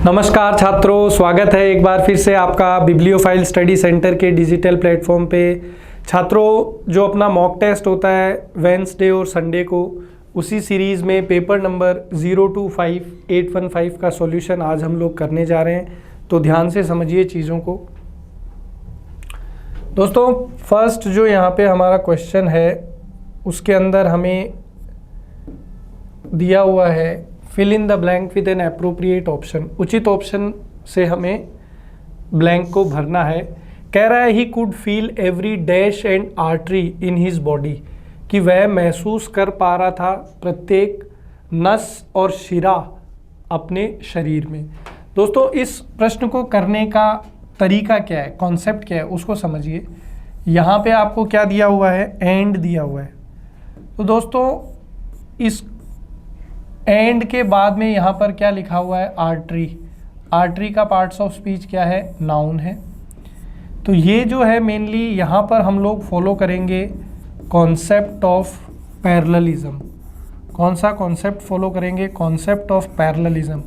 नमस्कार छात्रों, स्वागत है एक बार फिर से आपका बिब्लियोफाइल स्टडी सेंटर के डिजिटल प्लेटफॉर्म पे। छात्रों, जो अपना मॉक टेस्ट होता है वेडनेसडे और संडे को, उसी सीरीज़ में पेपर नंबर 025815 का सॉल्यूशन आज हम लोग करने जा रहे हैं। तो ध्यान से समझिए चीज़ों को। दोस्तों, फर्स्ट जो यहाँ पे हमारा क्वेश्चन है उसके अंदर हमें दिया हुआ है fill in the blank with an appropriate option. उचित ऑप्शन से हमें ब्लैंक को भरना है। कह रहा है he could feel every dash and artery in his body, कि वह महसूस कर पा रहा था प्रत्येक नस और शिरा अपने शरीर में। दोस्तों, इस प्रश्न को करने का तरीका क्या है, कॉन्सेप्ट क्या है, उसको समझिए। यहाँ पे आपको क्या दिया हुआ है, एंड दिया हुआ है। तो दोस्तों, इस एंड के बाद में यहाँ पर क्या लिखा हुआ है, आर्टरी। आर्टरी का पार्ट्स ऑफ स्पीच क्या है, नाउन है। तो ये जो है मेनली यहाँ पर हम लोग फॉलो करेंगे कॉन्सेप्ट ऑफ पैरेललिज्म। कौन सा कॉन्सेप्ट फॉलो करेंगे, कॉन्सेप्ट ऑफ पैरेललिज्म।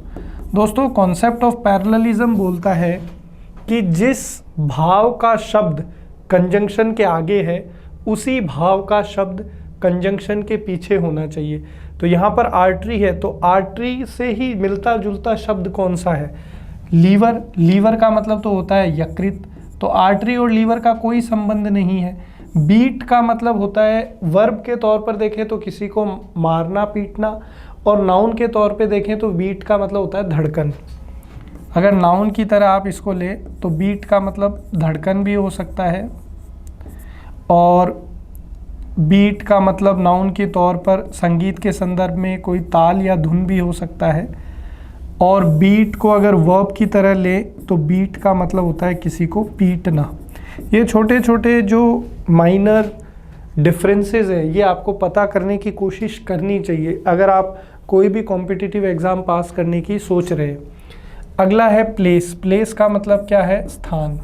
दोस्तों, कॉन्सेप्ट ऑफ पैरेललिज्म बोलता है कि जिस भाव का शब्द कंजंक्शन के आगे है उसी भाव का शब्द कंजंक्शन के पीछे होना चाहिए। तो यहाँ पर आर्टरी है, तो आर्टरी से ही मिलता जुलता शब्द कौन सा है, लीवर। लीवर का मतलब तो होता है यकृत, तो आर्टरी और लीवर का कोई संबंध नहीं है। बीट का मतलब होता है, वर्ब के तौर पर देखें तो किसी को मारना पीटना, और नाउन के तौर पे देखें तो बीट का मतलब होता है धड़कन। अगर नाउन की तरह आप इसको ले तो बीट का मतलब धड़कन भी हो सकता है, और बीट का मतलब नाउन के तौर पर संगीत के संदर्भ में कोई ताल या धुन भी हो सकता है। और बीट को अगर वर्ब की तरह ले तो बीट का मतलब होता है किसी को पीटना। ये छोटे छोटे जो माइनर डिफरेंसेस हैं, ये आपको पता करने की कोशिश करनी चाहिए अगर आप कोई भी कॉम्पिटिटिव एग्ज़ाम पास करने की सोच रहे हैं। अगला है प्लेस। प्लेस का मतलब क्या है, स्थान।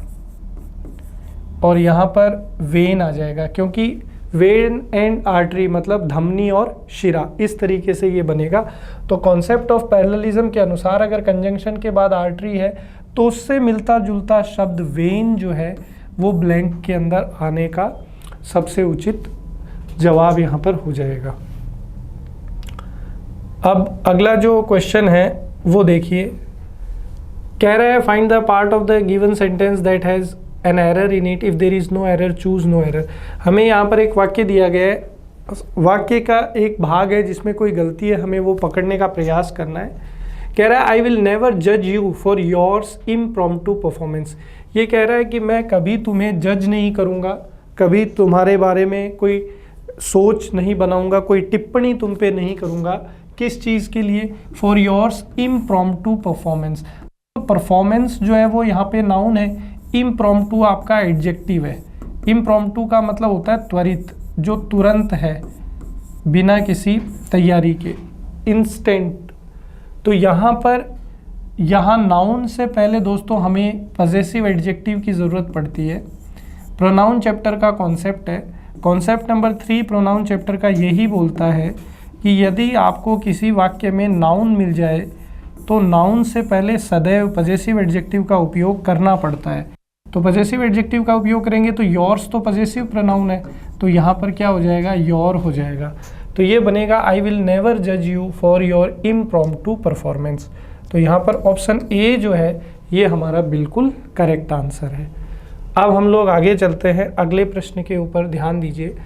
और यहाँ पर वेन आ जाएगा, क्योंकि वेन एंड आर्टरी मतलब धमनी और शिरा, इस तरीके से ये बनेगा। तो कॉन्सेप्ट ऑफ पैरेललिज्म के अनुसार अगर कंजंक्शन के बाद आर्टरी है तो उससे मिलता जुलता शब्द वेन जो है वो ब्लैंक के अंदर आने का सबसे उचित जवाब यहाँ पर हो जाएगा। अब अगला जो क्वेश्चन है वो देखिए, कह रहा है find the part of the given sentence that has an error in it, if there is no error choose no error. हमें यहाँ पर एक वाक्य दिया गया है, वाक्य का एक भाग है जिसमें कोई गलती है, हमें वो पकड़ने का प्रयास करना है। कह रहा है आई विल नेवर जज you for yours impromptu performance. ये कह रहा है कि मैं कभी तुम्हें जज नहीं करूँगा, कभी तुम्हारे बारे में कोई सोच नहीं बनाऊँगा, कोई टिप्पणी तुम पे नहीं करूँगा। किस चीज़ के लिए, for yours impromptu performance. Performance जो है वो यहाँ पे नाउन है, इम्प्रॉम्प्टू आपका एडजेक्टिव है। इम्प्रॉम्प्टू का मतलब होता है त्वरित, जो तुरंत है, बिना किसी तैयारी के, इंस्टेंट। तो यहाँ पर नाउन से पहले दोस्तों हमें पजेसिव एडजेक्टिव की ज़रूरत पड़ती है। प्रोनाउन चैप्टर का कॉन्सेप्ट है, कॉन्सेप्ट नंबर 3 प्रोनाउन चैप्टर का यही बोलता है कि यदि आपको किसी वाक्य में नाउन मिल जाए तो नाउन से पहले सदैव पजेसिव एडजेक्टिव का उपयोग करना पड़ता है। तो पजेसिव एडजेक्टिव का उपयोग करेंगे तो योर्स तो पजेसिव प्रोनाउन है, तो यहाँ पर क्या हो जाएगा, योर हो जाएगा। तो ये बनेगा आई विल नेवर जज you for your impromptu performance. तो यहाँ पर ऑप्शन ए जो है ये हमारा बिल्कुल करेक्ट आंसर है। अब हम लोग आगे चलते हैं, अगले प्रश्न के ऊपर ध्यान दीजिए।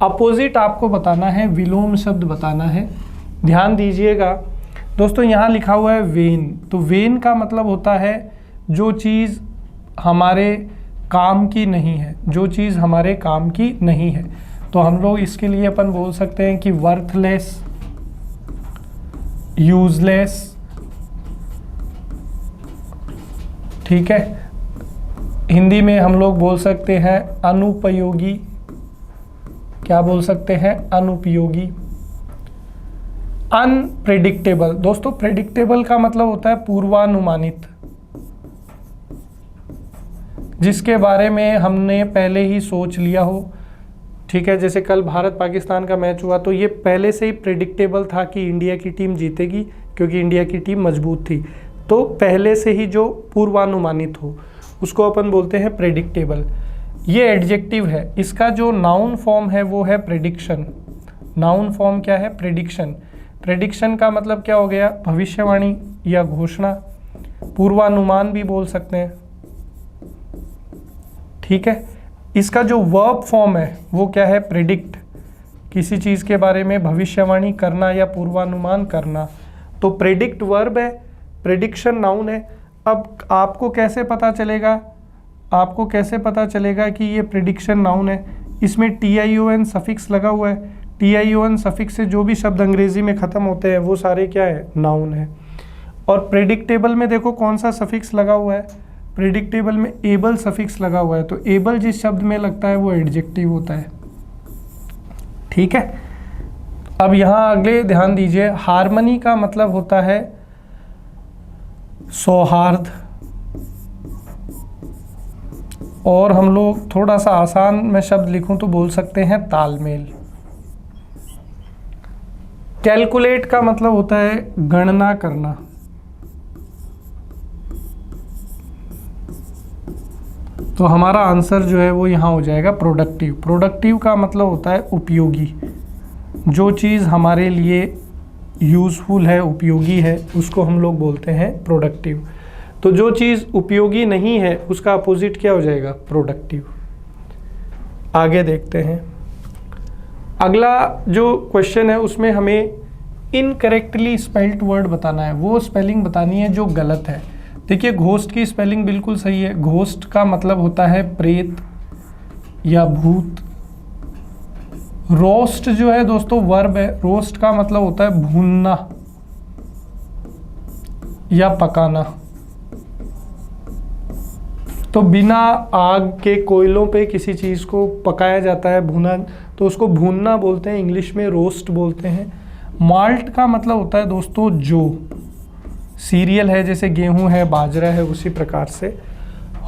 अपोजिट आपको बताना है, विलोम शब्द बताना है। ध्यान दीजिएगा दोस्तों, यहाँ लिखा हुआ है वेन। तो वेन का मतलब होता है जो चीज़ हमारे काम की नहीं है, जो चीज़ हमारे काम की नहीं है। तो हम लोग इसके लिए अपन बोल सकते हैं कि वर्थलेस, यूजलेस, ठीक है। हिंदी में हम लोग बोल सकते हैं अनुपयोगी। क्या बोल सकते हैं, अनुपयोगी। अनप्रेडिक्टेबल। दोस्तों, प्रेडिक्टेबल का मतलब होता है पूर्वानुमानित, जिसके बारे में हमने पहले ही सोच लिया हो, ठीक है। जैसे कल भारत पाकिस्तान का मैच हुआ तो ये पहले से ही प्रेडिक्टेबल था कि इंडिया की टीम जीतेगी, क्योंकि इंडिया की टीम मजबूत थी। तो पहले से ही जो पूर्वानुमानित हो उसको अपन बोलते हैं प्रेडिक्टेबल। ये एडजेक्टिव है, इसका जो नाउन फॉर्म है वो है प्रेडिक्शन। नाउन फॉर्म क्या है? प्रेडिक्शन। प्रेडिक्शन का मतलब क्या हो गया? भविष्यवाणी या घोषणा, पूर्वानुमान भी बोल सकते हैं, ठीक है। इसका जो वर्ब फॉर्म है वो क्या है? प्रेडिक्ट, किसी चीज़ के बारे में भविष्यवाणी करना या पूर्वानुमान करना, तो प्रेडिक्ट वर्ब है, प्रेडिक्शन नाउन है। अब आपको कैसे पता चलेगा, आपको कैसे पता चलेगा कि ये प्रेडिक्शन नाउन है? इसमें TION सफिक्स लगा हुआ है। TION सफिक्स से जो भी शब्द अंग्रेजी में ख़त्म होते हैं वो सारे क्या है? नाउन है। और प्रेडिक्टेबल में देखो कौन सा सफिक्स लगा हुआ है? प्रेडिक्टेबल में एबल सफिक्स लगा हुआ है, तो एबल जिस शब्द में लगता है वो एडजेक्टिव होता है, ठीक है। अब यहाँ अगले ध्यान दीजिए, हार्मनी का मतलब होता है सौहार्द, और हम लोग थोड़ा सा आसान में शब्द लिखूं तो बोल सकते हैं तालमेल। कैलकुलेट का मतलब होता है गणना करना, तो हमारा आंसर जो है वो यहाँ हो जाएगा प्रोडक्टिव। प्रोडक्टिव का मतलब होता है उपयोगी, जो चीज़ हमारे लिए यूज़फुल है, उपयोगी है, उसको हम लोग बोलते हैं प्रोडक्टिव। तो जो चीज़ उपयोगी नहीं है उसका अपोजिट क्या हो जाएगा? प्रोडक्टिव। आगे देखते हैं, अगला जो क्वेश्चन है उसमें हमें इनकरेक्टली स्पेल्ड वर्ड बताना है, वो स्पेलिंग बतानी है जो गलत है। देखिए घोस्ट की स्पेलिंग बिल्कुल सही है। घोस्ट का मतलब होता है प्रेत या भूत। रोस्ट जो है दोस्तों वर्ब है, रोस्ट का मतलब होता है भूनना या पकाना। तो बिना आग के कोयलों पे किसी चीज़ को पकाया जाता है, भुना, तो उसको भूनना बोलते हैं, इंग्लिश में रोस्ट बोलते हैं। माल्ट का मतलब होता है दोस्तों जो, सीरियल है जैसे गेहूं है, बाजरा है, उसी प्रकार से।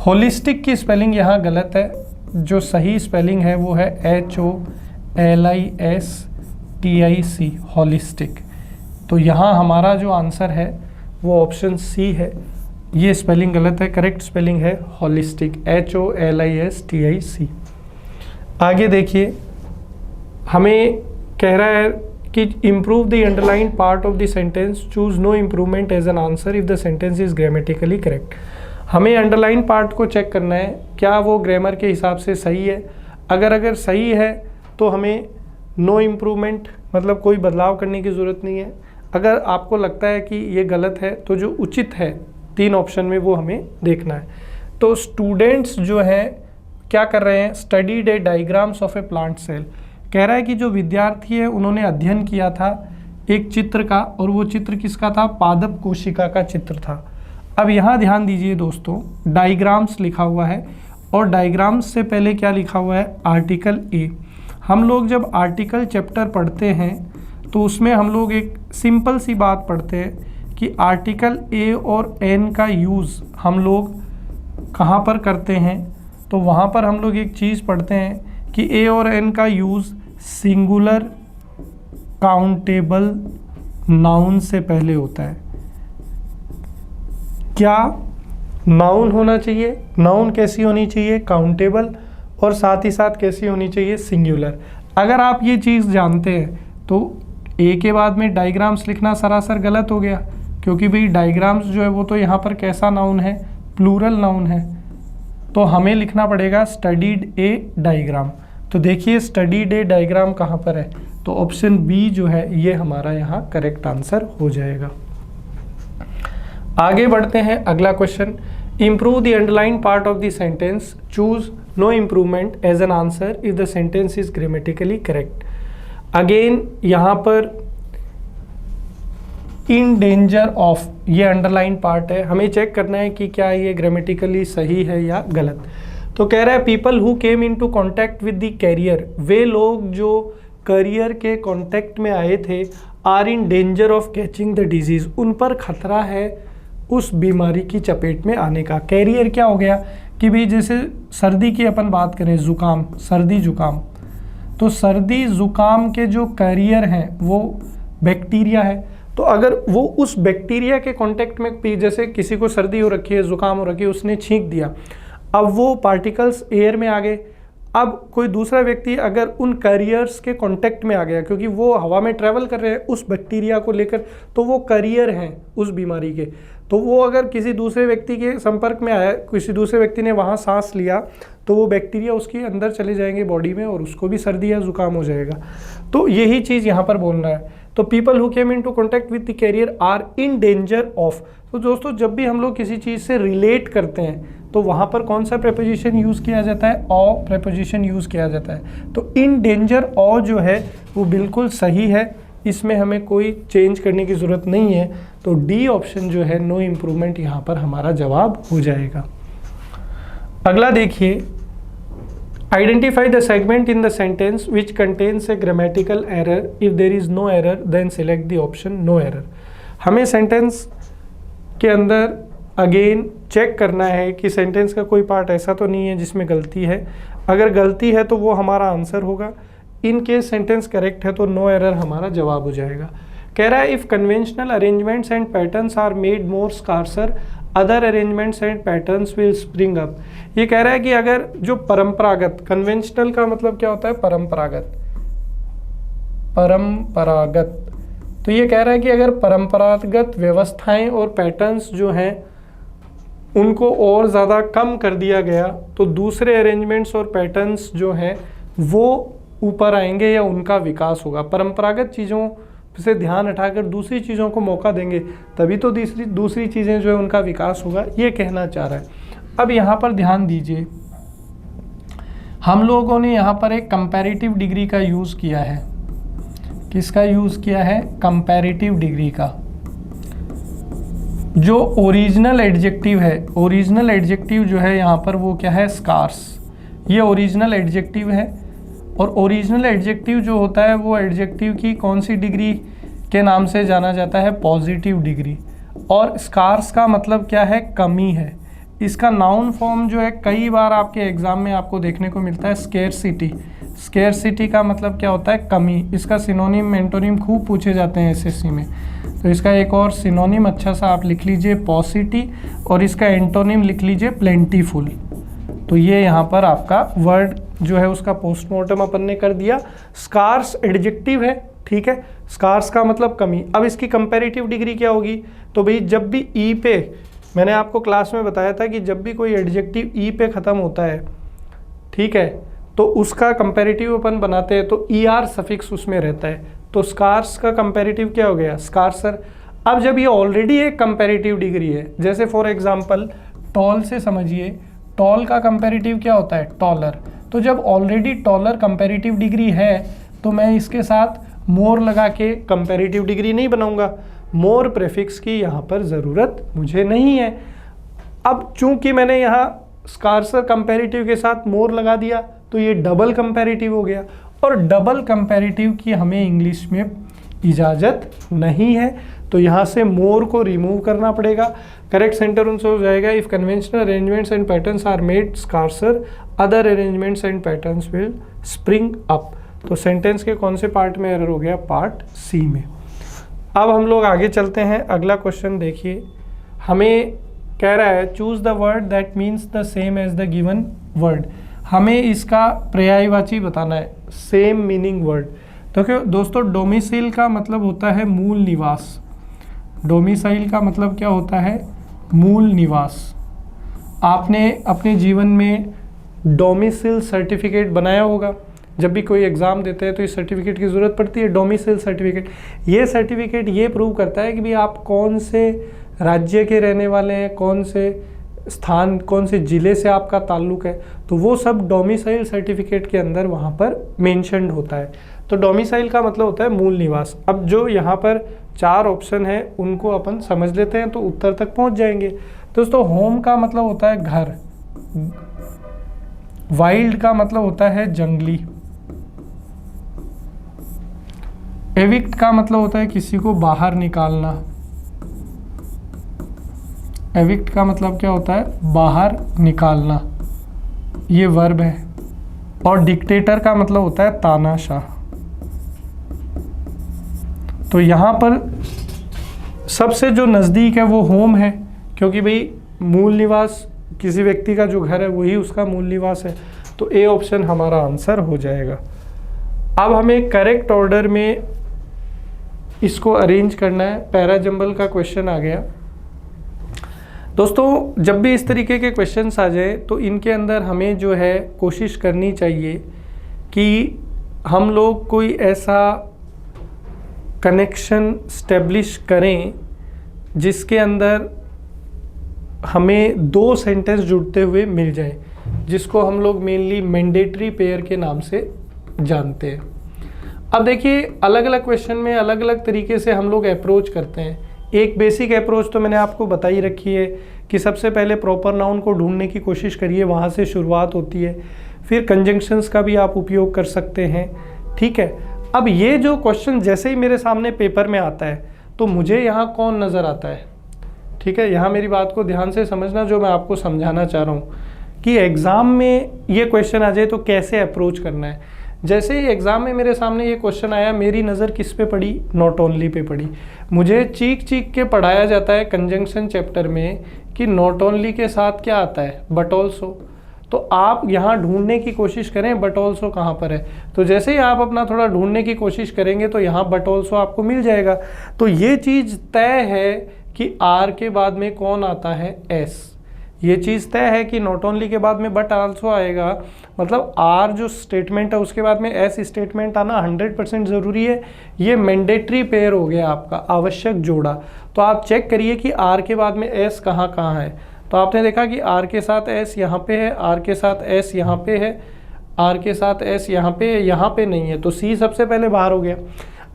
होलिस्टिक की स्पेलिंग यहाँ गलत है, जो सही स्पेलिंग है वो है HOLISTIC, हॉलिस्टिक। तो यहाँ हमारा जो आंसर है वो ऑप्शन सी है, ये स्पेलिंग गलत है, करेक्ट स्पेलिंग है हॉलिस्टिक, HOLISTIC। आगे देखिए, हमें कह रहा है कि improve the underline part of the sentence, choose no improvement as an answer if the sentence is grammatically correct. हमें अंडरलाइन पार्ट को चेक करना है, क्या वो ग्रामर के हिसाब से सही है। अगर सही है तो हमें नो इम्प्रूवमेंट, मतलब कोई बदलाव करने की ज़रूरत नहीं है। अगर आपको लगता है कि ये गलत है तो जो उचित है 3 ऑप्शन में वो हमें देखना है। तो स्टूडेंट्स जो हैं क्या कर रहे हैं? Studied a diagrams of a plant cell. कह रहा है कि जो विद्यार्थी है उन्होंने अध्ययन किया था एक चित्र का, और वो चित्र किसका था? पादप कोशिका का चित्र था। अब यहाँ ध्यान दीजिए दोस्तों, डायग्राम्स लिखा हुआ है, और डायग्राम्स से पहले क्या लिखा हुआ है? Article a. हम लोग जब आर्टिकल चैप्टर पढ़ते हैं तो उसमें हम लोग एक सिंपल सी बात पढ़ते हैं कि आर्टिकल ए और एन का यूज़ हम लोग कहाँ पर करते हैं। तो वहाँ पर हम लोग एक चीज़ पढ़ते हैं कि ए और एन का यूज़ सिंगुलर काउंटेबल नाउन से पहले होता है। क्या नाउन होना चाहिए? नाउन कैसी होनी चाहिए? काउंटेबल, और साथ ही साथ कैसी होनी चाहिए? सिंगुलर। अगर आप ये चीज़ जानते हैं तो ए के बाद में डायग्राम्स लिखना सरासर गलत हो गया, क्योंकि भाई डायग्राम्स जो है वो तो यहाँ पर कैसा नाउन है? प्लूरल नाउन है। तो हमें लिखना पड़ेगा स्टडीड ए डायग्राम। तो देखिए स्टडीड ए डायग्राम कहाँ पर है? तो ऑप्शन बी जो है ये हमारा यहाँ करेक्ट आंसर हो जाएगा। आगे बढ़ते हैं, अगला question, improve the underline part of the sentence, choose no improvement as an answer if the sentence is grammatically correct. Again यहाँ पर इन डेंजर ऑफ, ये अंडरलाइन पार्ट है, हमें चेक करना है कि क्या ये ग्रामेटिकली सही है या गलत। तो कह रहा है people who came into contact with the carrier, वे लोग जो करियर के कांटेक्ट में आए थे, are in danger of catching the disease, उन पर खतरा है उस बीमारी की चपेट में आने का। कैरियर क्या हो गया कि भाई जैसे सर्दी की अपन बात करें, जुकाम, सर्दी जुकाम, तो सर्दी जुकाम के जो कैरियर हैं वो बैक्टीरिया है। तो अगर वो उस बैक्टीरिया के कांटेक्ट में जैसे किसी को सर्दी हो रखी है, जुकाम हो रखी है, उसने छींक दिया, अब वो पार्टिकल्स एयर में आ गए, अब कोई दूसरा व्यक्ति अगर उन कैरियर्स के कांटेक्ट में आ गया, क्योंकि वो हवा में ट्रैवल कर रहे हैं उस बैक्टीरिया को लेकर, तो वो कैरियर हैं उस बीमारी के, तो वो अगर किसी दूसरे व्यक्ति के संपर्क में आया, किसी दूसरे व्यक्ति ने वहाँ सांस लिया, तो वो बैक्टीरिया उसके अंदर चले जाएंगे बॉडी में और उसको भी सर्दी या जुकाम हो जाएगा। तो यही चीज़ यहाँ पर बोल रहा है। तो people who came into contact with the carrier are in danger of. तो दोस्तों जब भी हम लोग किसी चीज़ से रिलेट करते हैं तो वहाँ पर कौन सा प्रेपोजिशन यूज़ किया जाता है? ऑ प्रेपोजिशन यूज़ किया जाता है। तो इन डेंजर ऑ जो है वो बिल्कुल सही है, इसमें हमें कोई चेंज करने की ज़रूरत नहीं है। तो डी ऑप्शन जो है नो इम्प्रूवमेंट यहाँ पर हमारा जवाब हो जाएगा। अगला देखिए, identify the segment in the sentence which contains a grammatical error, if there is no error then select the option no error. हमें सेंटेंस के अंदर अगेन चेक करना है कि सेंटेंस का कोई पार्ट ऐसा तो नहीं है जिसमें गलती है। अगर गलती है तो वो हमारा आंसर होगा। इन केस सेंटेंस करेक्ट है तो नो एरर हमारा जवाब हो जाएगा। कह रहा है if conventional arrangements and patterns are made more scarcer other arrangements and patterns will spring up. ये कह रहा है कि अगर जो परंपरागत, कन्वेंशनल का मतलब क्या होता है? परंपरागत, परंपरागत। तो ये कह रहा है कि अगर परंपरागत व्यवस्थाएं और पैटर्न्स जो हैं उनको और ज़्यादा कम कर दिया गया तो दूसरे अरेंजमेंट्स और पैटर्न्स जो हैं वो ऊपर आएंगे या उनका विकास होगा। परंपरागत चीज़ों से ध्यान हटाकर दूसरी चीज़ों को मौका देंगे तभी तो दूसरी चीज़ें जो है उनका विकास होगा, ये कहना चाह रहा है। अब यहाँ पर ध्यान दीजिए, हम लोगों ने यहाँ पर एक कंपैरेटिव डिग्री का यूज़ किया है। किसका यूज़ किया है? कंपैरेटिव डिग्री का। जो ओरिजिनल एडजेक्टिव है, ओरिजिनल एडजेक्टिव जो है यहाँ पर वो क्या है? स्कार्स। ये ओरिजिनल एडजेक्टिव है और ओरिजिनल एडजेक्टिव जो होता है वो एडजेक्टिव की कौन सी डिग्री के नाम से जाना जाता है? Positive degree. और स्कार्स का मतलब क्या है? कमी है। इसका नाउन फॉर्म जो है कई बार आपके एग्जाम में आपको देखने को मिलता है स्केर्सिटी। स्केर्सिटी का मतलब क्या होता है? कमी। इसका सिनोनिम मेंटोनिम खूब पूछे जाते हैं एसएससी में, तो इसका एक और सिनोनिम अच्छा सा आप लिख लीजिए पॉसिटी, और इसका एंटोनिम लिख लीजिए प्लेंटीफुल। तो ये यहाँ पर आपका वर्ड जो है उसका पोस्टमार्टम अपन ने कर दिया। स्कार्स एडजेक्टिव है, ठीक है, स्कार्स का मतलब कमी। अब इसकी कंपैरेटिव डिग्री क्या होगी? तो भाई जब भी ई पे, मैंने आपको क्लास में बताया था कि जब भी कोई एडजेक्टिव ई पे ख़त्म होता है, ठीक है, तो उसका कंपैरेटिव अपन बनाते हैं तो ई आर सफिक्स उसमें रहता है। तो स्कार्स का कंपैरेटिव क्या हो गया? स्कार्सर। अब जब ये ऑलरेडी एक कंपैरेटिव डिग्री है, जैसे फॉर एग्जांपल टॉल से समझिए, टॉल का कंपैरेटिव क्या होता है? टॉलर। तो जब ऑलरेडी टॉलर कंपैरेटिव डिग्री है तो मैं इसके साथ मोर लगा के कंपैरेटिव डिग्री नहीं बनाऊंगा। मोर प्रेफिक्स की यहाँ पर ज़रूरत मुझे नहीं है। अब चूंकि मैंने यहाँ स्कार्सर कंपैरेटिव के साथ मोर लगा दिया तो ये डबल कंपैरेटिव हो गया, और डबल कंपैरेटिव की हमें इंग्लिश में इजाज़त नहीं है, तो यहाँ से मोर को रिमूव करना पड़ेगा। करेक्ट सेंटेंस हो जाएगा if conventional arrangements and patterns are made scarcer other arrangements and patterns will spring up. तो सेंटेंस के कौन से पार्ट में एरर हो गया? पार्ट सी में। अब हम लोग आगे चलते हैं। अगला क्वेश्चन देखिए, हमें कह रहा है choose the word that means the same as the given word. हमें इसका पर्यायवाची बताना है, सेम मीनिंग वर्ड। तो क्यों दोस्तों, डोमिसाइल का मतलब होता है मूल निवास। डोमिसाइल का मतलब क्या होता है? मूल निवास। आपने अपने जीवन में डोमिसाइल सर्टिफिकेट बनाया होगा। जब भी कोई एग्ज़ाम देते हैं तो इस सर्टिफिकेट की ज़रूरत पड़ती है, डोमिसाइल सर्टिफिकेट। ये सर्टिफिकेट ये प्रूव करता है कि भाई आप कौन से राज्य के रहने वाले हैं, कौन से स्थान, कौन से ज़िले से आपका ताल्लुक़ है, तो वो सब डोमिसाइल सर्टिफिकेट के अंदर वहाँ पर मेंशन्ड होता है। तो डोमिसाइल का मतलब होता है मूल निवास। अब जो यहाँ पर 4 ऑप्शन है उनको अपन समझ लेते हैं तो उत्तर तक पहुँच जाएंगे। दोस्तों, होम का मतलब होता है घर, वाइल्ड का मतलब होता है जंगली, एविक्ट का मतलब होता है किसी को बाहर निकालना। एविक्ट का मतलब क्या होता है? बाहर निकालना, ये वर्ब है। और डिक्टेटर का मतलब होता है तानाशाह। तो यहाँ पर सबसे जो नज़दीक है वो होम है, क्योंकि भाई मूल निवास किसी व्यक्ति का जो घर है वही उसका मूल निवास है, तो ए ऑप्शन हमारा आंसर हो जाएगा। अब हमें करेक्ट ऑर्डर में इसको अरेंज करना है। पैराजंबल का क्वेश्चन आ गया। दोस्तों जब भी इस तरीके के क्वेश्चंस आ जाए तो इनके अंदर हमें जो है कोशिश करनी चाहिए कि हम लोग कोई ऐसा कनेक्शन स्टेब्लिश करें जिसके अंदर हमें दो सेंटेंस जुड़ते हुए मिल जाए, जिसको हम लोग मेनली मैंडेटरी पेयर के नाम से जानते हैं। अब देखिए अलग अलग क्वेश्चन में अलग अलग तरीके से हम लोग अप्रोच करते हैं। एक बेसिक अप्रोच तो मैंने आपको बताई रखी है कि सबसे पहले प्रॉपर नाउन को ढूंढने की कोशिश करिए, वहाँ से शुरुआत होती है। फिर कंजंक्शंस का भी आप उपयोग कर सकते हैं, ठीक है। अब ये जो क्वेश्चन जैसे ही मेरे सामने पेपर में आता है तो मुझे यहाँ कौन नज़र आता है, ठीक है। यहाँ मेरी बात को ध्यान से समझना, जो मैं आपको समझाना चाह रहा हूँ कि एग्ज़ाम में ये क्वेश्चन आ जाए तो कैसे अप्रोच करना है। जैसे ही एग्ज़ाम में मेरे सामने ये क्वेश्चन आया, मेरी नज़र किस पे पड़ी, नॉट ओनली पे पड़ी। मुझे चीख चीख के पढ़ाया जाता है कंजंक्शन चैप्टर में कि नॉट ओनली के साथ क्या आता है, बट ऑल्सो। तो आप यहाँ ढूंढने की कोशिश करें बट ऑल्सो कहाँ पर है। तो जैसे ही आप अपना थोड़ा ढूंढने की कोशिश करेंगे तो यहाँ बट ऑल्सो आपको मिल जाएगा। तो ये चीज़ तय है कि आर के बाद में कौन आता है, एस। ये चीज़ तय है कि नॉट ओनली के बाद में बट आल्सो आएगा, मतलब आर जो स्टेटमेंट है उसके बाद में एस स्टेटमेंट आना 100% ज़रूरी है। ये मैंडेटरी पेयर हो गया आपका, आवश्यक जोड़ा। तो आप चेक करिए कि आर के बाद में एस कहाँ कहाँ है। तो आपने देखा कि आर के साथ एस यहाँ पे है, आर के साथ एस यहाँ पे है, आर के साथ एस यहाँ पे है, यहाँ पे नहीं है। तो सी सबसे पहले बाहर हो गया।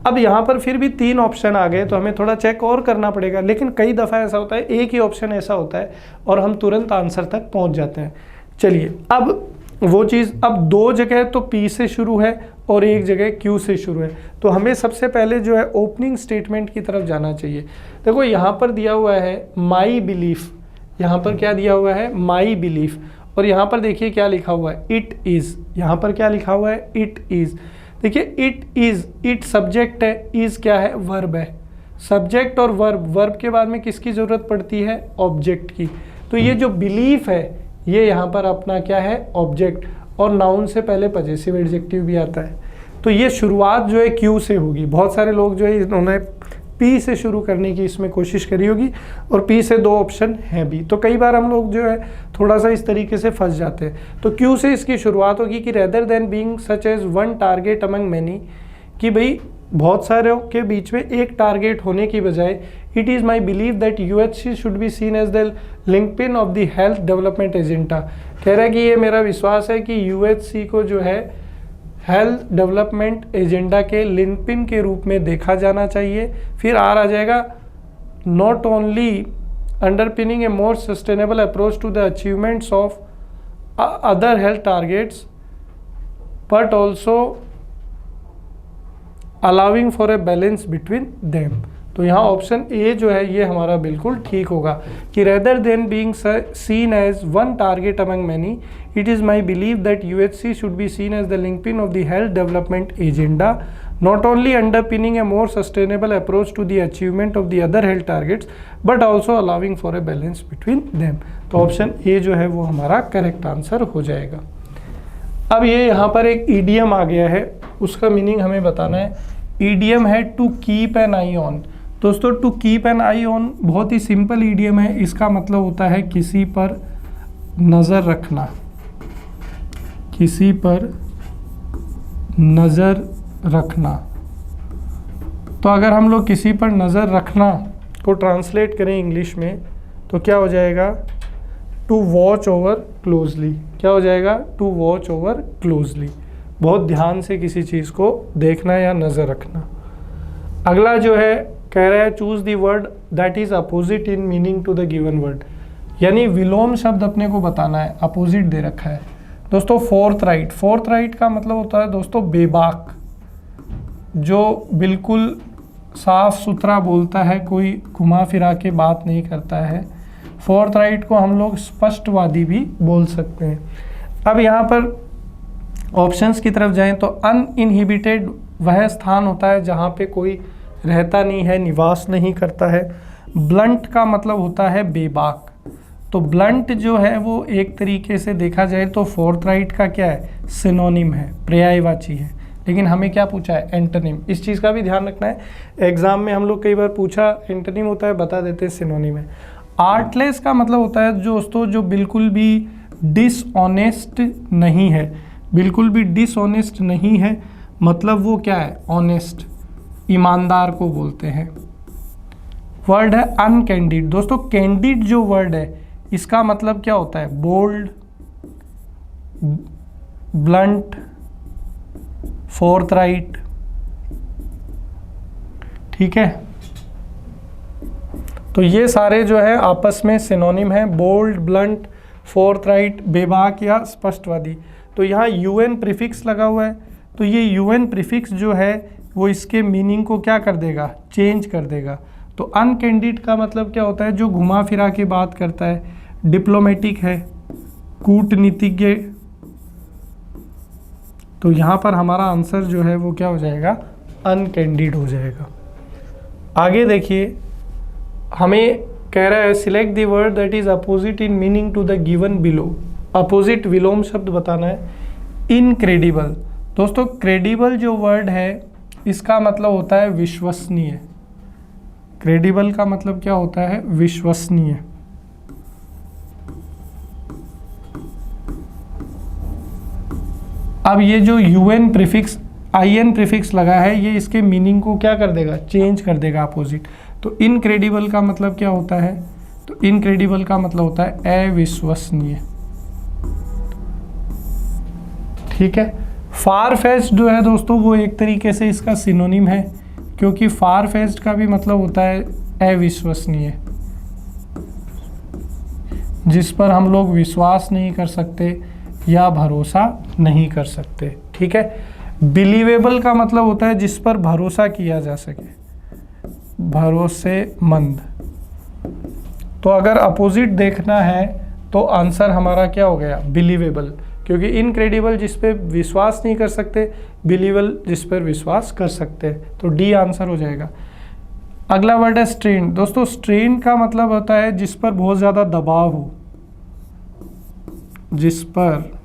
अब यहाँ पर फिर भी 3 ऑप्शन आ गए तो हमें थोड़ा चेक और करना पड़ेगा, लेकिन कई दफ़ा ऐसा होता है एक ही ऑप्शन ऐसा होता है और हम तुरंत आंसर तक पहुँच जाते हैं। चलिए अब वो चीज़, अब 2 जगह तो पी से शुरू है और एक जगह क्यू से शुरू है। तो हमें सबसे पहले जो है ओपनिंग स्टेटमेंट की तरफ जाना चाहिए। देखो यहाँ पर दिया हुआ है माई बिलीफ, यहाँ पर क्या दिया हुआ है, माई बिलीफ। और यहाँ पर देखिए क्या लिखा हुआ है, इट इज़। यहाँ पर क्या लिखा हुआ है, इट इज़। देखिए इट इज़, इट सब्जेक्ट है, इज़ क्या है, वर्ब है। सब्जेक्ट और वर्ब, वर्ब के बाद में किसकी ज़रूरत पड़ती है, ऑब्जेक्ट की। तो ये जो बिलीफ है ये यहाँ पर अपना क्या है, ऑब्जेक्ट। और नाउन से पहले पजेसिव एडजेक्टिव भी आता है। तो ये शुरुआत जो है क्यू से होगी। बहुत सारे लोग जो है इन्होंने पी से शुरू करने की इसमें कोशिश करी होगी और पी से 2 ऑप्शन हैं भी। तो कई बार हम लोग जो है थोड़ा सा इस तरीके से फंस जाते हैं। तो क्यू से इसकी शुरुआत होगी कि rather than being such as one target among many, कि भाई बहुत सारे के बीच में एक टारगेट होने की बजाय it is my believe that UHC should be seen as the linchpin of the health development agenda. कह रहा है कि ये मेरा विश्वास है कि यूएचसी को जो है हेल्थ डेवलपमेंट एजेंडा के लिंकपिन के रूप में देखा जाना चाहिए। फिर आर आ जाएगा, not only underpinning a more sustainable approach to the achievements of other health targets but also allowing for a balance between them. तो यहाँ ऑप्शन ए जो है ये हमारा बिल्कुल ठीक होगा कि rather than being seen as one target among many, it is my believe that UHC should be seen as the linchpin of the health development agenda, not only underpinning a more sustainable approach to the achievement of the other health targets but also allowing for a balance between them। तो option A जो है वो हमारा correct answer हो जाएगा। अब ये यहाँ पर एक ईडियम आ गया है, उसका मीनिंग हमें बताना है। ईडियम है to keep an eye on. दोस्तों to keep an eye on बहुत ही सिंपल ईडियम है। इसका मतलब होता है किसी पर नज़र रखना, किसी पर नज़र रखना। तो अगर हम लोग किसी पर नज़र रखना को ट्रांसलेट करें इंग्लिश में तो क्या हो जाएगा, टू वॉच ओवर क्लोजली। क्या हो जाएगा, टू वॉच ओवर क्लोजली। बहुत ध्यान से किसी चीज़ को देखना या नज़र रखना। अगला जो है कह रहा है choose the word that is opposite in meaning to the given word, यानी विलोम शब्द अपने को बताना है, अपोजिट दे रखा है। दोस्तों फोर्थ राइट, फोर्थ राइट का मतलब होता है दोस्तों बेबाक, जो बिल्कुल साफ सुथरा बोलता है, कोई घुमा फिरा के बात नहीं करता है। फोर्थ राइट को हम लोग स्पष्टवादी भी बोल सकते हैं। अब यहाँ पर ऑप्शंस की तरफ जाएं तो अनइनहिबिटेड वह स्थान होता है जहाँ पे कोई रहता नहीं है, निवास नहीं करता है। ब्लंट का मतलब होता है बेबाक। तो ब्लंट जो है वो एक तरीके से देखा जाए तो फोर्थराइट का क्या है, सिनोनिम है, पर्यायवाची है। लेकिन हमें क्या पूछा है, एंटोनिम। इस चीज़ का भी ध्यान रखना है, एग्जाम में हम लोग कई बार पूछा एंटोनिम होता है, बता देते हैं सिनोनिम है। आर्टलेस का मतलब होता है दोस्तों जो बिल्कुल भी डिसऑनेस्ट नहीं है, बिल्कुल भी डिसऑनेस्ट नहीं है, मतलब वो क्या है, ऑनेस्ट, ईमानदार को बोलते हैं। वर्ड है अनकैंडिड। दोस्तों कैंडिड जो वर्ड है इसका मतलब क्या होता है, बोल्ड, ब्लंट, फोर्थराइट, ठीक है। तो ये सारे जो है आपस में सिनोनिम है, बोल्ड, ब्लंट, फोर्थराइट, बेबाक या स्पष्टवादी। तो यहाँ यूएन प्रीफिक्स लगा हुआ है, तो ये यूएन प्रीफिक्स जो है वो इसके मीनिंग को क्या कर देगा, चेंज कर देगा। तो अनकैंडिड का मतलब क्या होता है, जो घुमा फिरा के बात करता है, डिप्लोमेटिक है, कूटनीतिज्ञ। तो यहाँ पर हमारा आंसर जो है वो क्या हो जाएगा, अनकैंडिड हो जाएगा। आगे देखिए, हमें कह रहा है select the word that is opposite in meaning to the given below. Opposite विलोम शब्द बताना है। इनक्रेडिबल, दोस्तों क्रेडिबल जो वर्ड है इसका मतलब होता है विश्वसनीय। क्रेडिबल का मतलब क्या होता है, विश्वसनीय। अब ये जो यूएन प्रीफिक्स, आईएन प्रीफिक्स लगा है, ये इसके मीनिंग को क्या कर देगा, चेंज कर देगा, अपोजिट। तो इनक्रेडिबल का मतलब क्या होता है, तो इनक्रेडिबल का मतलब होता है अविश्वसनीय, ठीक है। फार फेच्ड जो है दोस्तों वो एक तरीके से इसका सिनोनिम है, क्योंकि फार फेच्ड का भी मतलब होता है अविश्वसनीय, जिस पर हम लोग विश्वास नहीं कर सकते या भरोसा नहीं कर सकते, ठीक है। बिलीवेबल का मतलब होता है जिस पर भरोसा किया जा सके, भरोसेमंद। तो अगर अपोजिट देखना है तो आंसर हमारा क्या हो गया, बिलीवेबल, क्योंकि इनक्रेडिबल जिस पे विश्वास नहीं कर सकते, बिलीवेबल जिस पर विश्वास कर सकते हैं। तो डी आंसर हो जाएगा। अगला वर्ड है स्ट्रेन। दोस्तों स्ट्रेन का मतलब होता है जिस पर बहुत ज़्यादा दबाव हो, जिस पर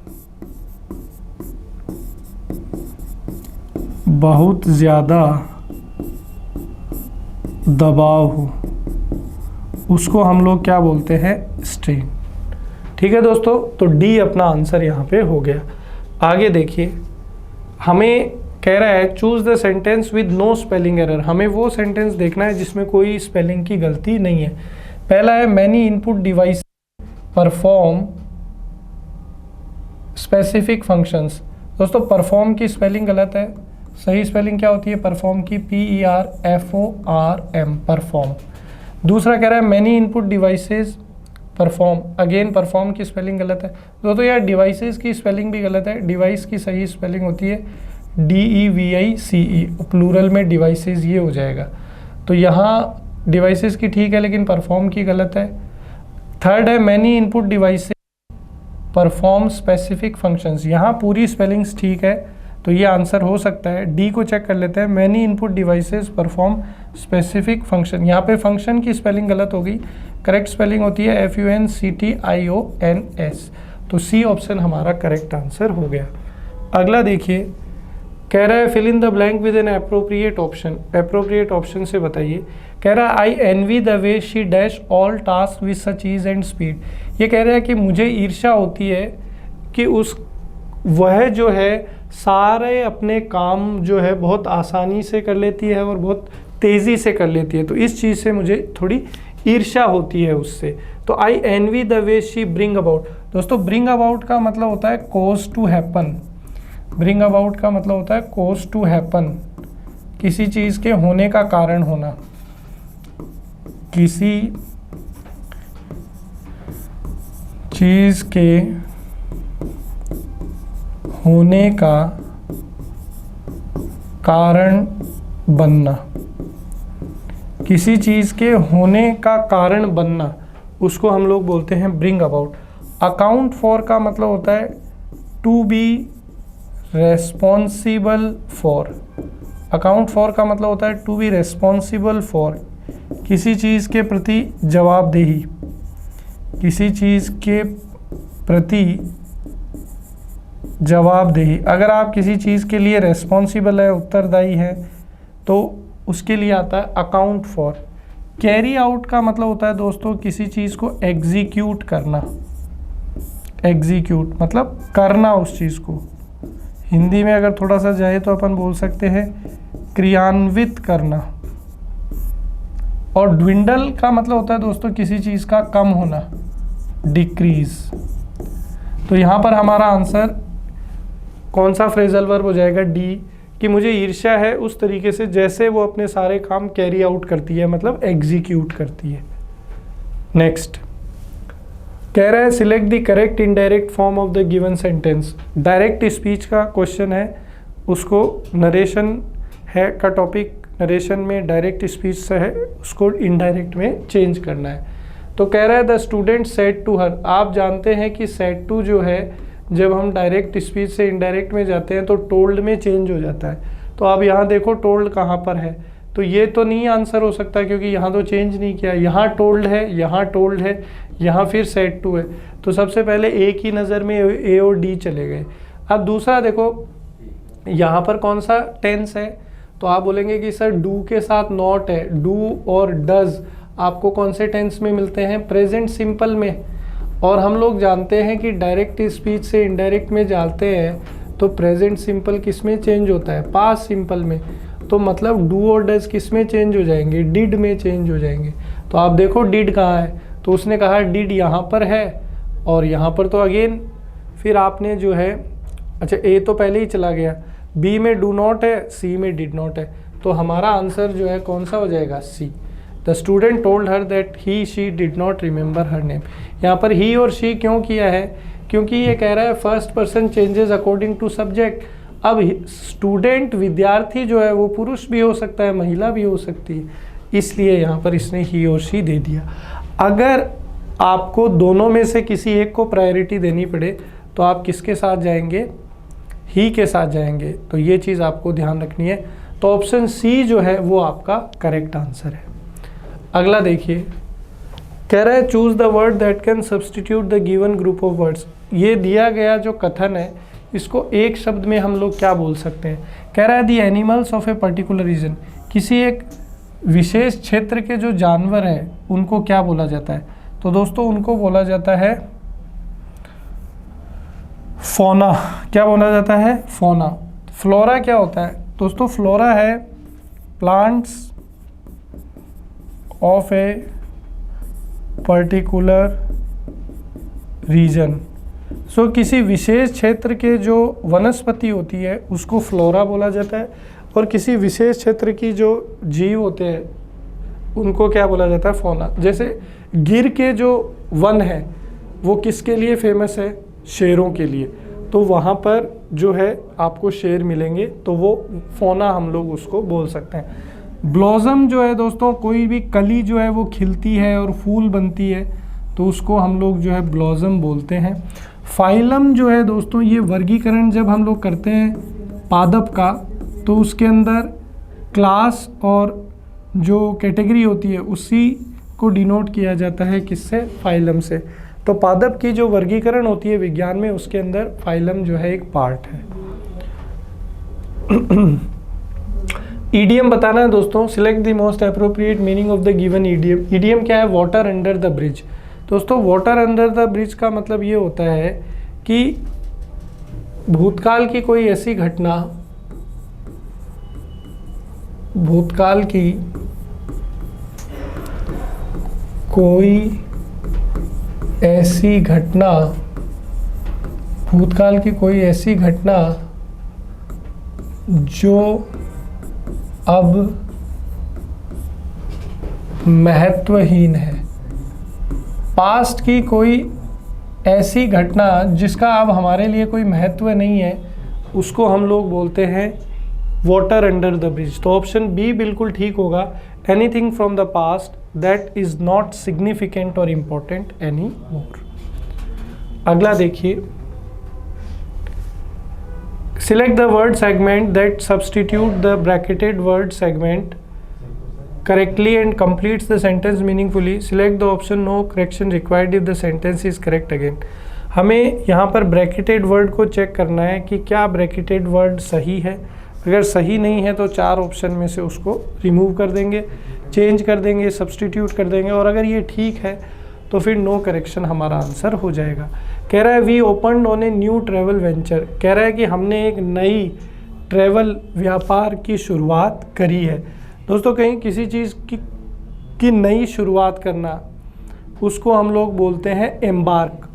बहुत ज़्यादा दबाव हो, उसको हम लोग क्या बोलते हैं, स्ट्रेन, ठीक है दोस्तों। तो डी अपना आंसर यहाँ पे हो गया। आगे देखिए, हमें कह रहा है choose the sentence with no spelling error. हमें वो सेंटेंस देखना है जिसमें कोई स्पेलिंग की गलती नहीं है। पहला है many input device perform specific functions. दोस्तों परफॉर्म की स्पेलिंग गलत है, सही स्पेलिंग क्या होती है परफॉर्म की, PERFORM, परफॉर्म। दूसरा कह रहा है many input devices perform, again perform की स्पेलिंग गलत है। दोस्तों यार डिवाइसेस की स्पेलिंग भी गलत है, डिवाइस की सही स्पेलिंग होती है DEVICE, प्लूरल में डिवाइसेस ये हो जाएगा। तो यहाँ डिवाइसेस की ठीक है लेकिन परफॉर्म की गलत है। थर्ड है many input devices perform specific functions, यहाँ पूरी स्पेलिंग्स ठीक है तो ये आंसर हो सकता है। डी को चेक कर लेते हैं, many input devices perform specific function, यहाँ पे फंक्शन की स्पेलिंग गलत हो गई, करेक्ट स्पेलिंग होती है FUNCTIONS। तो सी ऑप्शन हमारा करेक्ट आंसर हो गया। अगला देखिए, कह रहा है fill in the blank with an appropriate option. Appropriate option से बताइए। कह रहा है I envy the way she dash all task with such ease and speed. ये कह रहा है कि मुझे ईर्ष्या होती है कि वह जो है सारे अपने काम जो है बहुत आसानी से कर लेती है और बहुत तेज़ी से कर लेती है, तो इस चीज़ से मुझे थोड़ी ईर्ष्या होती है उससे। तो I envy the way she bring about. दोस्तों ब्रिंग अबाउट का मतलब होता है cause to happen. Bring about का मतलब होता है कॉज टू हैपन, किसी चीज़ के होने का कारण होना, किसी चीज़ के होने का कारण बनना, किसी चीज़ के होने का कारण बनना, उसको हम लोग बोलते हैं ब्रिंग अबाउट। अकाउंट फॉर का मतलब होता है to be responsible for. Account for का मतलब होता है टू बी रेस्पॉन्सिबल फॉर, किसी चीज़ के प्रति जवाबदेही, किसी चीज़ के प्रति जवाबदेही। अगर आप किसी चीज़ के लिए रेस्पॉन्सिबल है, उत्तरदायी है, तो उसके लिए आता है अकाउंट फॉर। कैरी आउट का मतलब होता है दोस्तों किसी चीज़ को एग्जीक्यूट करना। एग्जीक्यूट मतलब करना उस चीज़ को। हिंदी में अगर थोड़ा सा जाए तो अपन बोल सकते हैं क्रियान्वित करना। और ड्विंडल का मतलब होता है दोस्तों किसी चीज़ का कम होना, डिक्रीज। तो यहाँ पर हमारा आंसर कौन सा फ्रेजल वर्ब हो जाएगा? डी, कि मुझे ईर्ष्या है उस तरीके से जैसे वो अपने सारे काम कैरी आउट करती है, मतलब एग्जीक्यूट करती है। नेक्स्ट कह रहा है select the correct indirect form of the given sentence. Direct speech का क्वेश्चन है, उसको नरेशन है का टॉपिक, नरेशन में डायरेक्ट स्पीच से है, उसको इनडायरेक्ट में चेंज करना है। तो कह रहा है the student said to her. आप जानते हैं कि सेड टू जो है जब हम डायरेक्ट स्पीच से इनडायरेक्ट में जाते हैं तो टोल्ड में चेंज हो जाता है। तो आप यहाँ देखो टोल्ड कहाँ पर है, तो ये तो नहीं आंसर हो सकता क्योंकि यहाँ तो चेंज नहीं किया। यहाँ टोल्ड है, यहाँ टोल्ड है, यहाँ फिर सेड टू है। तो सबसे पहले एक ही नज़र में ए और डी चले गए। अब दूसरा देखो यहाँ पर कौन सा टेंस है, तो आप बोलेंगे कि सर डू के साथ नॉट है। डू और डज आपको कौन से टेंस में मिलते हैं? प्रेजेंट सिंपल में। और हम लोग जानते हैं कि डायरेक्ट स्पीच से इनडायरेक्ट में जाते हैं तो प्रेजेंट सिंपल किस में चेंज होता है? पास्ट सिंपल में। तो मतलब डू और डज किस में चेंज हो जाएंगे? डिड में चेंज हो जाएंगे। तो आप देखो डिड कहाँ है, तो उसने कहा डिड यहाँ पर है और यहाँ पर तो अगेन फिर आपने जो है, अच्छा ए तो पहले ही चला गया, बी में डू नॉट है, सी में डिड नॉट है। तो हमारा आंसर जो है कौन सा हो जाएगा? C. The student told her that he she did not remember her name. यहाँ पर ही और शी क्यों किया है? क्योंकि ये कह रहा है first person changes according to subject. अब स्टूडेंट विद्यार्थी जो है वो पुरुष भी हो सकता है, महिला भी हो सकती है, इसलिए यहाँ पर इसने ही और शी दे दिया। अगर आपको दोनों में से किसी एक को प्रायोरिटी देनी पड़े तो आप किसके साथ जाएंगे? ही के साथ जाएंगे। तो ये चीज़ आपको ध्यान रखनी है। तो ऑप्शन सी जो है वो आपका करेक्ट आंसर है। अगला देखिए, कह रहा है choose the word that can substitute the given group of words. ये दिया गया जो कथन है इसको एक शब्द में हम लोग क्या बोल सकते हैं? कह रहा है the animals of a particular region. किसी एक विशेष क्षेत्र के जो जानवर हैं उनको क्या बोला जाता है? तो दोस्तों उनको बोला जाता है फौना। क्या बोला जाता है? फौना। फ्लोरा क्या होता है दोस्तों? फ्लोरा है plants of a particular region. So किसी विशेष क्षेत्र के जो वनस्पति होती है उसको फ्लोरा बोला जाता है, और किसी विशेष क्षेत्र की जो जीव होते हैं उनको क्या बोला जाता है? फौना। जैसे गिर के जो वन है वो किसके लिए फेमस है? शेरों के लिए। तो वहाँ पर जो है आपको शेर मिलेंगे, तो वो फौना हम लोग उसको बोल सकते हैं। ब्लॉसम जो है दोस्तों, कोई भी कली जो है वो खिलती है और फूल बनती है, तो उसको हम लोग जो है ब्लॉसम बोलते हैं। फाइलम जो है दोस्तों, ये वर्गीकरण जब हम लोग करते हैं पादप का, तो उसके अंदर क्लास और जो कैटेगरी होती है उसी को डिनोट किया जाता है किससे? फाइलम से। तो पादप की जो वर्गीकरण होती है विज्ञान में, उसके अंदर फाइलम जो है एक पार्ट है। ईडियम बताना है दोस्तों। Select the most appropriate meaning of the given idiom. Idiom क्या है? Water under the bridge. दोस्तों वाटर अंडर द ब्रिज का मतलब ये होता है कि भूतकाल की कोई ऐसी घटना, भूतकाल की कोई ऐसी घटना, भूतकाल की कोई ऐसी घटना जो अब महत्वहीन है। पास्ट की कोई ऐसी घटना जिसका अब हमारे लिए कोई महत्व नहीं है, उसको हम लोग बोलते हैं वाटर अंडर द ब्रिज। तो ऑप्शन बी बिल्कुल ठीक होगा। Anything from the past that is not significant और इम्पोर्टेंट एनी मोर। अगला देखिए, select the word segment that substitute the bracketed word segment correctly and completes the sentence meaningfully, select the option no correction required if the sentence is correct again. हमें यहाँ पर bracketed word को check करना है कि क्या bracketed word सही है। अगर सही नहीं है तो 4 ऑप्शन में से उसको रिमूव कर देंगे, चेंज कर देंगे, सब्सटीट्यूट कर देंगे, और अगर ये ठीक है तो फिर नो करेक्शन हमारा आंसर हो जाएगा। कह रहा है we opened on a new travel venture, कह रहा है कि हमने एक नई ट्रैवल व्यापार की शुरुआत करी है। दोस्तों कहीं किसी चीज़ की नई शुरुआत करना, उसको हम लोग बोलते हैं एम्बार्क।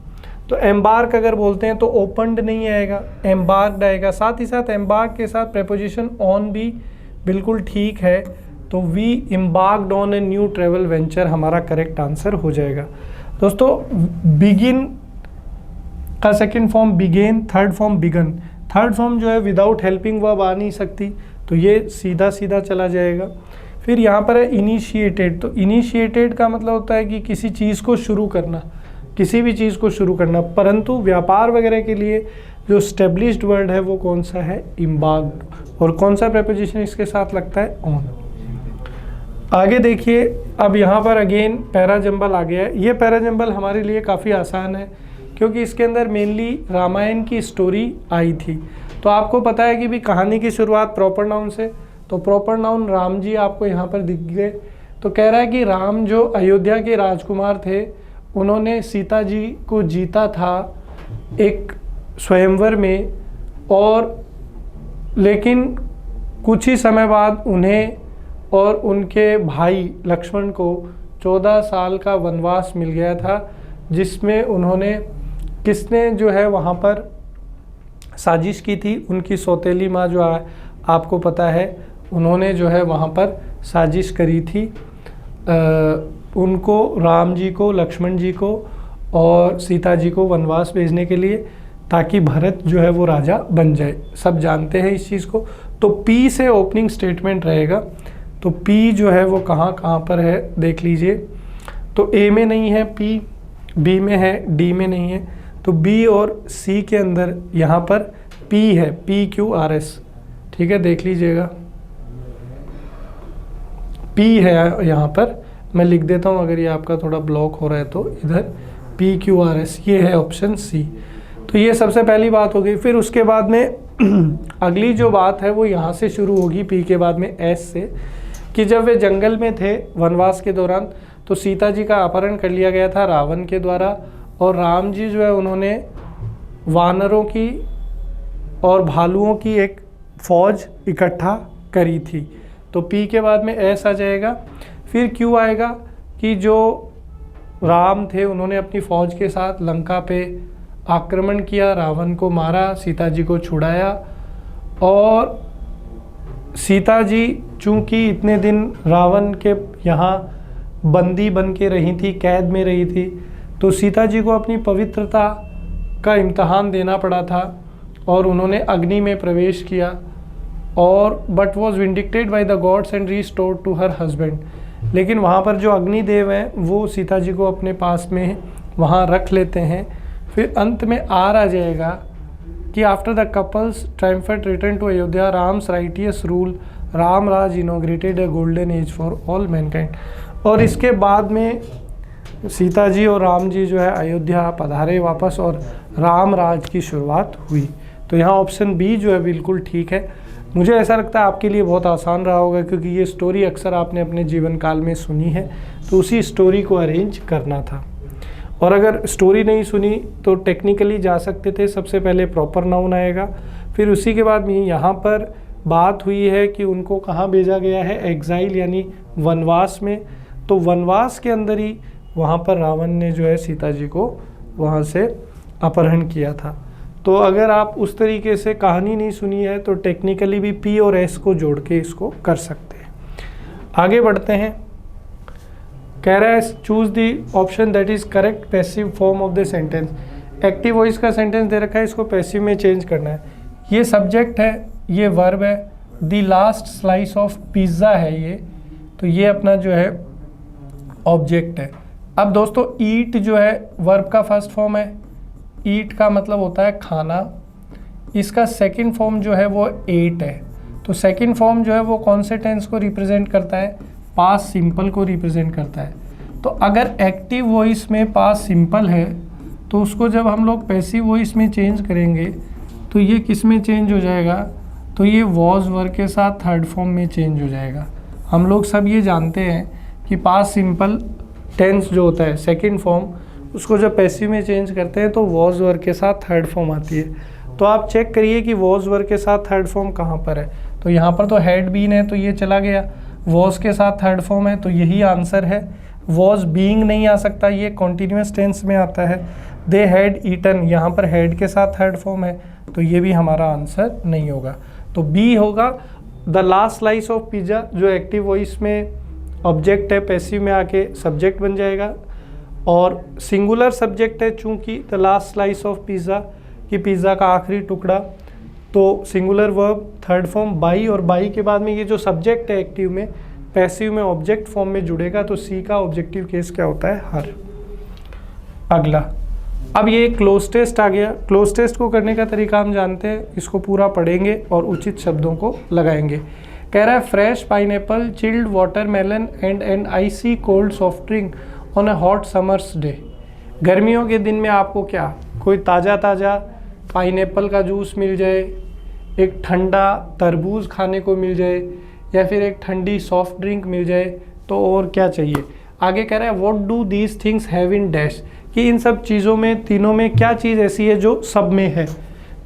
तो एम्बार्क अगर बोलते हैं तो ओपनड नहीं आएगा, एम्बार्क्ड आएगा। साथ ही साथ एम्बार्क के साथ प्रेपोजिशन ऑन भी बिल्कुल ठीक है, तो we embarked on a new travel venture हमारा करेक्ट आंसर हो जाएगा। दोस्तों बिगिन का second form began, third form begun. Third form जो है विदाउट हेल्पिंग वर्ब आ नहीं सकती, तो ये सीधा सीधा चला जाएगा। फिर यहाँ पर है इनिशिएटेड, तो इनिशिएटेड का मतलब होता है कि किसी चीज़ को शुरू करना, किसी भी चीज़ को शुरू करना, परंतु व्यापार वगैरह के लिए जो स्टेब्लिश्ड वर्ड है वो कौन सा है, इम्बार्क्ड। और कौन सा प्रेपोजिशन इसके साथ लगता है, ऑन। आगे देखिए, अब यहाँ पर अगेन पैराजंबल आ गया है। ये पैराजंबल हमारे लिए काफ़ी आसान है क्योंकि इसके अंदर मेनली रामायण की स्टोरी आई थी। तो आपको पता है कि भी कहानी की शुरुआत प्रॉपर नाउन से, तो प्रॉपर नाउन राम जी आपको यहाँ पर दिख गए। तो कह रहा है कि राम जो अयोध्या के राजकुमार थे, उन्होंने सीता जी को जीता था एक स्वयंवर में, और लेकिन कुछ ही समय बाद उन्हें और उनके भाई लक्ष्मण को 14 साल का वनवास मिल गया था, जिसमें उन्होंने किसने जो है वहाँ पर साजिश की थी, उनकी सौतेली माँ जो आपको पता है, उन्होंने जो है वहाँ पर साजिश करी थी उनको, राम जी को, लक्ष्मण जी को और सीता जी को वनवास भेजने के लिए, ताकि भरत जो है वो राजा बन जाए। सब जानते हैं इस चीज़ को। तो पी से ओपनिंग स्टेटमेंट रहेगा। तो पी जो है वो कहाँ कहाँ पर है देख लीजिए। तो ए में नहीं है पी, बी में है, डी में नहीं है। तो बी और सी के अंदर यहाँ पर पी है, PQRS, ठीक है, देख लीजिएगा पी है यहाँ पर। मैं लिख देता हूँ अगर ये आपका थोड़ा ब्लॉक हो रहा है तो, इधर PQRS, ये है ऑप्शन सी। तो ये सबसे पहली बात हो गई। फिर उसके बाद में अगली जो बात है वो यहाँ से शुरू होगी, पी के बाद में एस से, कि जब वे जंगल में थे वनवास के दौरान तो सीता जी का अपहरण कर लिया गया था रावण के द्वारा, और राम जी जो है उन्होंने वानरों की और भालुओं की एक फौज इकट्ठा करी थी। तो पी के बाद में एस आ जाएगा। फिर क्यू आएगा कि जो राम थे उन्होंने अपनी फौज के साथ लंका पे आक्रमण किया, रावण को मारा, सीता जी को छुड़ाया, और सीता जी चूँकि इतने दिन रावण के यहाँ बंदी बन के रही थी, कैद में रही थी, तो सीता जी को अपनी पवित्रता का इम्तहान देना पड़ा था, और उन्होंने अग्नि में प्रवेश किया, और but was vindicated by the gods and restored to her husband. लेकिन वहाँ पर जो अग्निदेव हैं वो सीता जी को अपने पास में वहाँ रख लेते हैं। फिर अंत में आर आ जाएगा कि after the couple's triumphant return to Ayodhya, Ram's righteous rule, Ram Raj inaugurated a golden age for all mankind. और इसके बाद में सीता जी और राम जी जो है अयोध्या पधारे वापस, और राम राज की शुरुआत हुई। तो यहाँ ऑप्शन बी जो है बिल्कुल ठीक है। मुझे ऐसा लगता है आपके लिए बहुत आसान रहा होगा, क्योंकि ये स्टोरी अक्सर आपने अपने जीवन काल में सुनी है, तो उसी स्टोरी को अरेंज करना था। और अगर स्टोरी नहीं सुनी तो टेक्निकली जा सकते थे। सबसे पहले प्रॉपर नाउन आएगा, फिर उसी के बाद में यहाँ पर बात हुई है कि उनको कहाँ भेजा गया है, एग्जाइल यानी वनवास में। तो वनवास के अंदर ही वहाँ पर रावण ने जो है सीता जी को वहाँ से अपहरण किया था। तो अगर आप उस तरीके से कहानी नहीं सुनी है तो टेक्निकली भी पी और एस को जोड़ के इसको कर सकते हैं। आगे बढ़ते हैं। कह रहा है choose the option that is correct passive form of the sentence. Active voice का सेंटेंस दे रखा है, इसको पैसिव में चेंज करना है। ये सब्जेक्ट है, ये वर्ब है, the last slice of pizza है ये, तो ये अपना जो है ऑब्जेक्ट है। अब दोस्तों ईट जो है वर्ब का फर्स्ट फॉर्म है, ईट का मतलब होता है खाना। इसका सेकंड फॉर्म जो है वो एट है। तो सेकंड फॉर्म जो है वो कौन से टेंस को रिप्रेजेंट करता है, पास्ट सिंपल को रिप्रेजेंट करता है। तो अगर एक्टिव वॉइस में पास्ट सिंपल है तो उसको जब हम लोग पैसिव वॉइस में चेंज करेंगे तो ये किस में चेंज हो जाएगा, तो ये वॉज वर्ब के साथ थर्ड फॉर्म में चेंज हो जाएगा। हम लोग सब ये जानते हैं कि पास्ट सिंपल टेंस जो होता है सेकंड फॉर्म, उसको जब पैसिव में चेंज करते हैं तो वॉज वर्ब के साथ थर्ड फॉर्म आती है। तो आप चेक करिए कि वॉज वर्ब के साथ थर्ड फॉर्म कहाँ पर है। तो यहाँ पर तो हैड बीन है तो ये चला गया, वॉज के साथ थर्ड फॉर्म है तो यही आंसर है। वॉज बीइंग नहीं आ सकता, ये कॉन्टिन्यूस टेंस में आता है। दे हैड ईटन, यहाँ पर हैड के साथ थर्ड फॉर्म है तो ये भी हमारा आंसर नहीं होगा। तो बी होगा the last slice of pizza, जो एक्टिव वॉइस में ऑब्जेक्ट है पैसिव में आके सब्जेक्ट बन जाएगा, और सिंगुलर सब्जेक्ट है चूंकि the last slice of pizza कि पिज़्ज़ा का आखिरी टुकड़ा, तो singular verb third form by, और बाई के बाद में ये जो सब्जेक्ट है एक्टिव में पैसिव में ऑब्जेक्ट फॉर्म में जुड़ेगा, तो सी का ऑब्जेक्टिव केस क्या होता है, हर। अगला, अब ये क्लोज टेस्ट आ गया। क्लोज टेस्ट को करने का तरीका हम जानते हैं, इसको पूरा पढ़ेंगे और उचित शब्दों को लगाएंगे। कह रहा है fresh pineapple, chilled watermelon and an icy cold soft drink on a hot summer's day. गर्मियों के दिन में आपको क्या, कोई ताज़ा ताज़ा पाइनएप्पल का जूस मिल जाए, एक ठंडा तरबूज खाने को मिल जाए, या फिर एक ठंडी सॉफ्ट ड्रिंक मिल जाए, तो और क्या चाहिए। आगे कह रहा है what do these things have in dash, कि इन सब चीज़ों में तीनों में क्या चीज़ ऐसी है जो सब में है।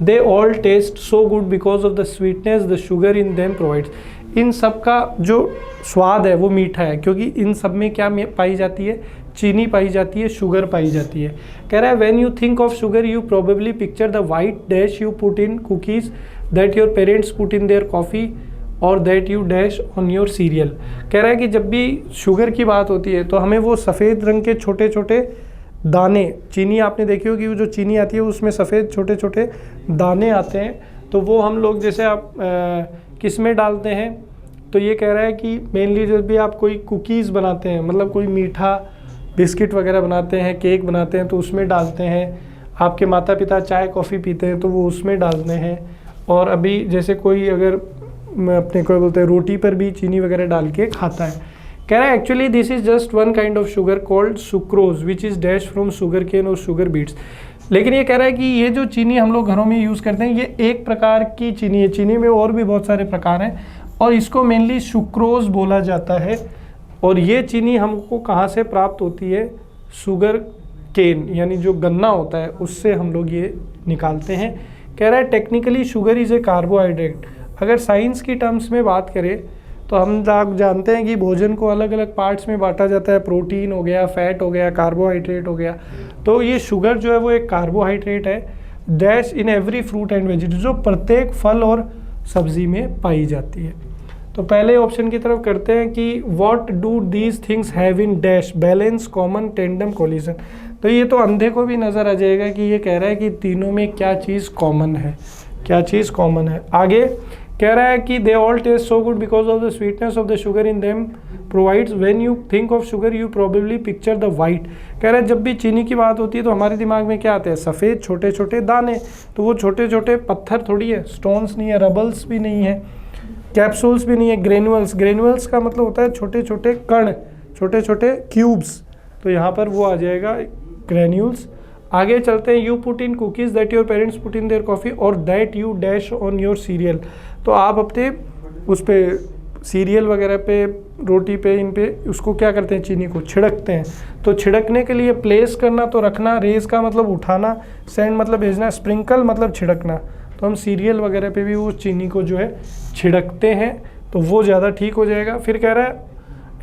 They all taste so good because of the sweetness the sugar in them provides, इन सब का जो स्वाद है वो मीठा है क्योंकि इन सब में क्या पाई जाती है, चीनी पाई जाती है, शुगर पाई जाती है। कह रहा है when you think of sugar you probably picture the white dash you put in cookies that your parents put in their coffee और that you dash on your cereal. कह रहा है कि जब भी शुगर की बात होती है तो हमें वो सफ़ेद रंग के छोटे छोटे दाने, चीनी आपने देखी होगी, वो जो चीनी आती है उसमें सफ़ेद छोटे छोटे दाने आते हैं, तो वो हम लोग जैसे आप किस में डालते हैं, तो ये कह रहा है कि मेनली जब भी आप कोई कुकीज़ बनाते हैं, मतलब कोई मीठा बिस्किट वगैरह बनाते हैं, केक बनाते हैं, तो उसमें डालते हैं। आपके माता पिता चाय कॉफ़ी पीते हैं तो वो उसमें डालते हैं। और अभी जैसे कोई अगर अपने को बोलते हैं रोटी पर भी चीनी वगैरह डाल के खाता है। कह रहा है actually this is just one kind of sugar called sucrose which is dash from sugar cane और शुगर बीट्स। लेकिन ये कह रहा है कि ये जो चीनी हम लोग घरों में यूज़ करते हैं ये एक प्रकार की चीनी है, चीनी में और भी बहुत सारे प्रकार हैं और इसको मेनली सुक्रोज बोला जाता है। और ये चीनी हमको कहाँ से प्राप्त होती है, शुगर केन यानी जो गन्ना होता है उससे हम लोग ये निकालते हैं। कह रहा है technically sugar is a carbohydrate. अगर साइंस की टर्म्स में बात करें तो हम लोग जानते हैं कि भोजन को अलग अलग पार्ट्स में बांटा जाता है, प्रोटीन हो गया, फैट हो गया, कार्बोहाइड्रेट हो गया। तो ये शुगर जो है वो एक कार्बोहाइड्रेट है, dash in every fruit and vegetable, जो प्रत्येक फल और सब्जी में पाई जाती है। तो पहले ऑप्शन की तरफ करते हैं कि what do these things have in dash, balance, common, tandem, collision. तो ये तो अंधे को भी नज़र आ जाएगा कि ये कह रहा है कि तीनों में क्या चीज़ कॉमन है, क्या चीज़ कॉमन है। आगे कह रहा है कि they all taste so good because of the sweetness of the sugar in them provides when you think of sugar you probably picture the white. कह रहा है जब भी चीनी की बात होती है तो हमारे दिमाग में क्या आते हैं, सफ़ेद छोटे छोटे दाने। तो वो छोटे छोटे पत्थर थोड़ी है, स्टोन्स नहीं है, रबल्स भी नहीं है, कैप्सूल्स भी नहीं है, ग्रेनुअल्स। ग्रेनुअल्स का मतलब होता है छोटे छोटे कण, छोटे छोटे क्यूब्स। तो यहाँ पर वो आ जाएगा ग्रेन्यूल्स। आगे चलते हैं, you put in cookies that your parents put in their coffee और that you dash on your cereal. तो आप अपने उस पर सीरियल वगैरह पे, रोटी पे, इन पे उसको क्या करते हैं, चीनी को छिड़कते हैं। तो छिड़कने के लिए प्लेस करना तो रखना, रेज का मतलब उठाना, सेंड मतलब भेजना, स्प्रिंकल मतलब छिड़कना। तो हम सीरियल वगैरह पे भी वो चीनी को जो है छिड़कते हैं तो वो ज़्यादा ठीक हो जाएगा। फिर कह रहा है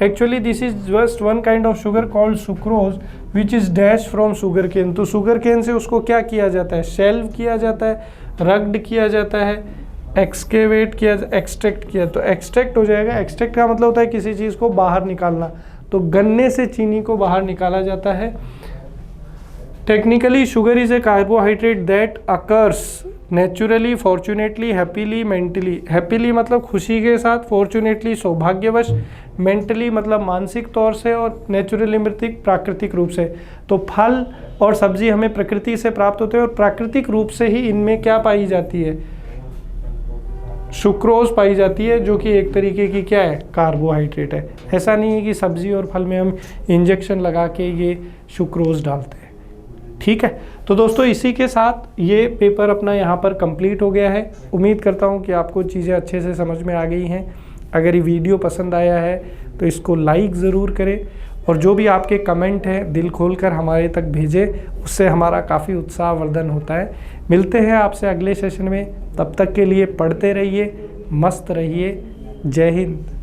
actually this is just one kind of sugar called sucrose which is dash from sugar cane. तो शुगर केन से उसको क्या किया जाता है, शेल्व किया जाता है, रग्ड किया जाता है, एक्सकेवेट किया, एक्सट्रैक्ट किया। तो एक्सट्रैक्ट हो जाएगा। एक्सट्रैक्ट का मतलब होता है किसी चीज़ को बाहर निकालना। तो गन्ने से चीनी को बाहर निकाला जाता है। Technically sugar is a carbohydrate that occurs naturally, fortunately, happily, mentally. Happily मतलब खुशी के साथ, फॉर्चुनेटली सौभाग्यवश, मेंटली मतलब मानसिक तौर से, और नेचुरली मृतिक प्राकृतिक रूप से। तो फल और सब्जी हमें प्रकृति से प्राप्त होते हैं और प्राकृतिक रूप से ही इनमें क्या पाई जाती है, सुक्रोज पाई जाती है, जो कि एक तरीके की क्या है, कार्बोहाइड्रेट है। ऐसा नहीं है कि सब्जी और फल में हम इंजेक्शन लगा के ये सुक्रोज डालते हैं। ठीक है, तो दोस्तों इसी के साथ ये पेपर अपना यहाँ पर कंप्लीट हो गया है। उम्मीद करता हूँ कि आपको चीज़ें अच्छे से समझ में आ गई हैं। अगर ये वीडियो पसंद आया है तो इसको लाइक ज़रूर करें, और जो भी आपके कमेंट हैं दिल खोलकर हमारे तक भेजें, उससे हमारा काफ़ी उत्साहवर्धन होता है। मिलते हैं आपसे अगले सेशन में, तब तक के लिए पढ़ते रहिए, मस्त रहिए। जय हिंद।